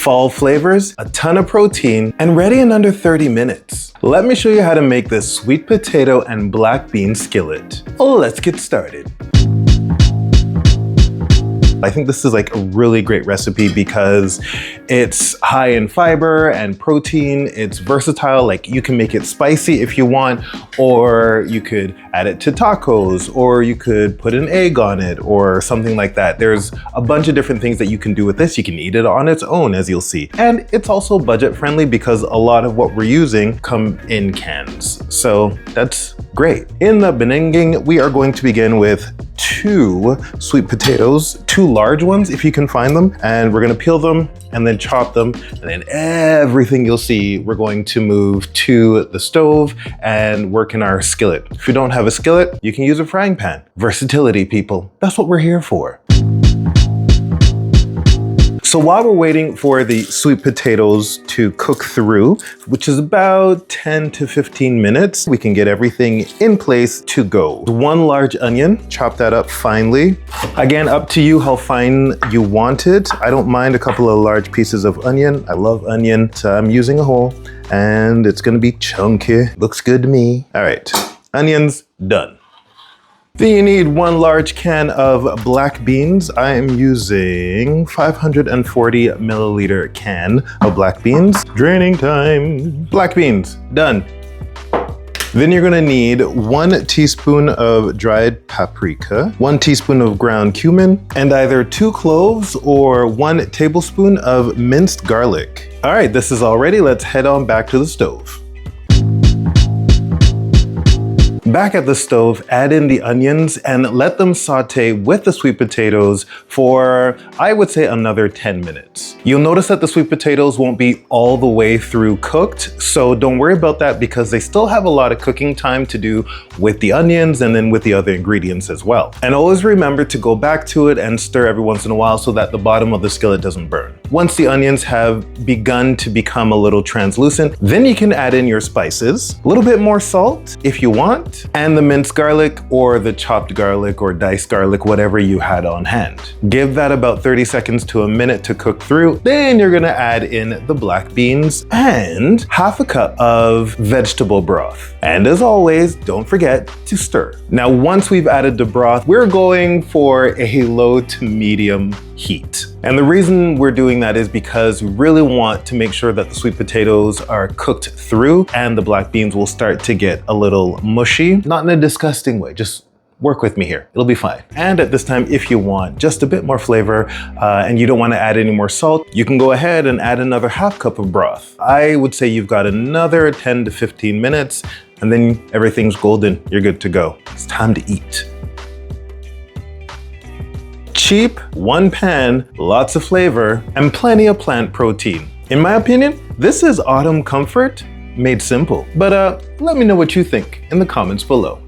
Fall flavors, a ton of protein, and ready in under 30 minutes. Let me show you how to make this sweet potato and black bean skillet. Let's get started. I think this is like a really great recipe because it's high in fiber and protein. It's versatile, like you can make it spicy if you want, or you could add it to tacos, or you could put an egg on it or something like that. There's a bunch of different things that you can do with this. You can eat it on its own, as you'll see. And it's also budget friendly because a lot of what we're using come in cans. So that's great. In the beninging, we are going to begin with 2 sweet potatoes, 2 large ones if you can find them, and we're gonna peel them and then chop them, and then everything you'll see we're going to move to the stove and work in our skillet. If you don't have a skillet, you can use a frying pan. Versatility, people. That's what we're here for. So while we're waiting for the sweet potatoes to cook through, which is about 10 to 15 minutes, we can get everything in place to go. 1 large onion, chop that up finely. Again, up to you how fine you want it. I don't mind a couple of large pieces of onion. I love onion, so I'm using a whole, and it's gonna be chunky. Looks good to me. All right, onions done. Then you need 1 large can of black beans. I am using 540 milliliter can of black beans. Draining time. Black beans, done. Then you're gonna need 1 teaspoon of dried paprika, 1 teaspoon of ground cumin, and either 2 cloves or 1 tablespoon of minced garlic. All right, this is all ready. Let's head on back to the stove. Back at the stove, add in the onions and let them saute with the sweet potatoes for, I would say, another 10 minutes. You'll notice that the sweet potatoes won't be all the way through cooked, so don't worry about that because they still have a lot of cooking time to do with the onions and then with the other ingredients as well. And always remember to go back to it and stir every once in a while so that the bottom of the skillet doesn't burn. Once the onions have begun to become a little translucent, then you can add in your spices, a little bit more salt if you want, and the minced garlic or the chopped garlic or diced garlic, whatever you had on hand. Give that about 30 seconds to a minute to cook through. Then you're gonna add in the black beans and half a cup of vegetable broth. And as always, don't forget to stir. Now, once we've added the broth, we're going for a low to medium heat. And the reason we're doing that is because we really want to make sure that the sweet potatoes are cooked through and the black beans will start to get a little mushy, not in a disgusting way, just work with me here, it'll be fine. And at this time, if you want just a bit more flavor and you don't want to add any more salt, you can go ahead and add another half cup of broth. I would say you've got another 10 to 15 minutes and then everything's golden, you're good to go. It's time to eat. Cheap, 1 pan, lots of flavor, and plenty of plant protein. In my opinion, this is autumn comfort made simple. But let me know what you think in the comments below.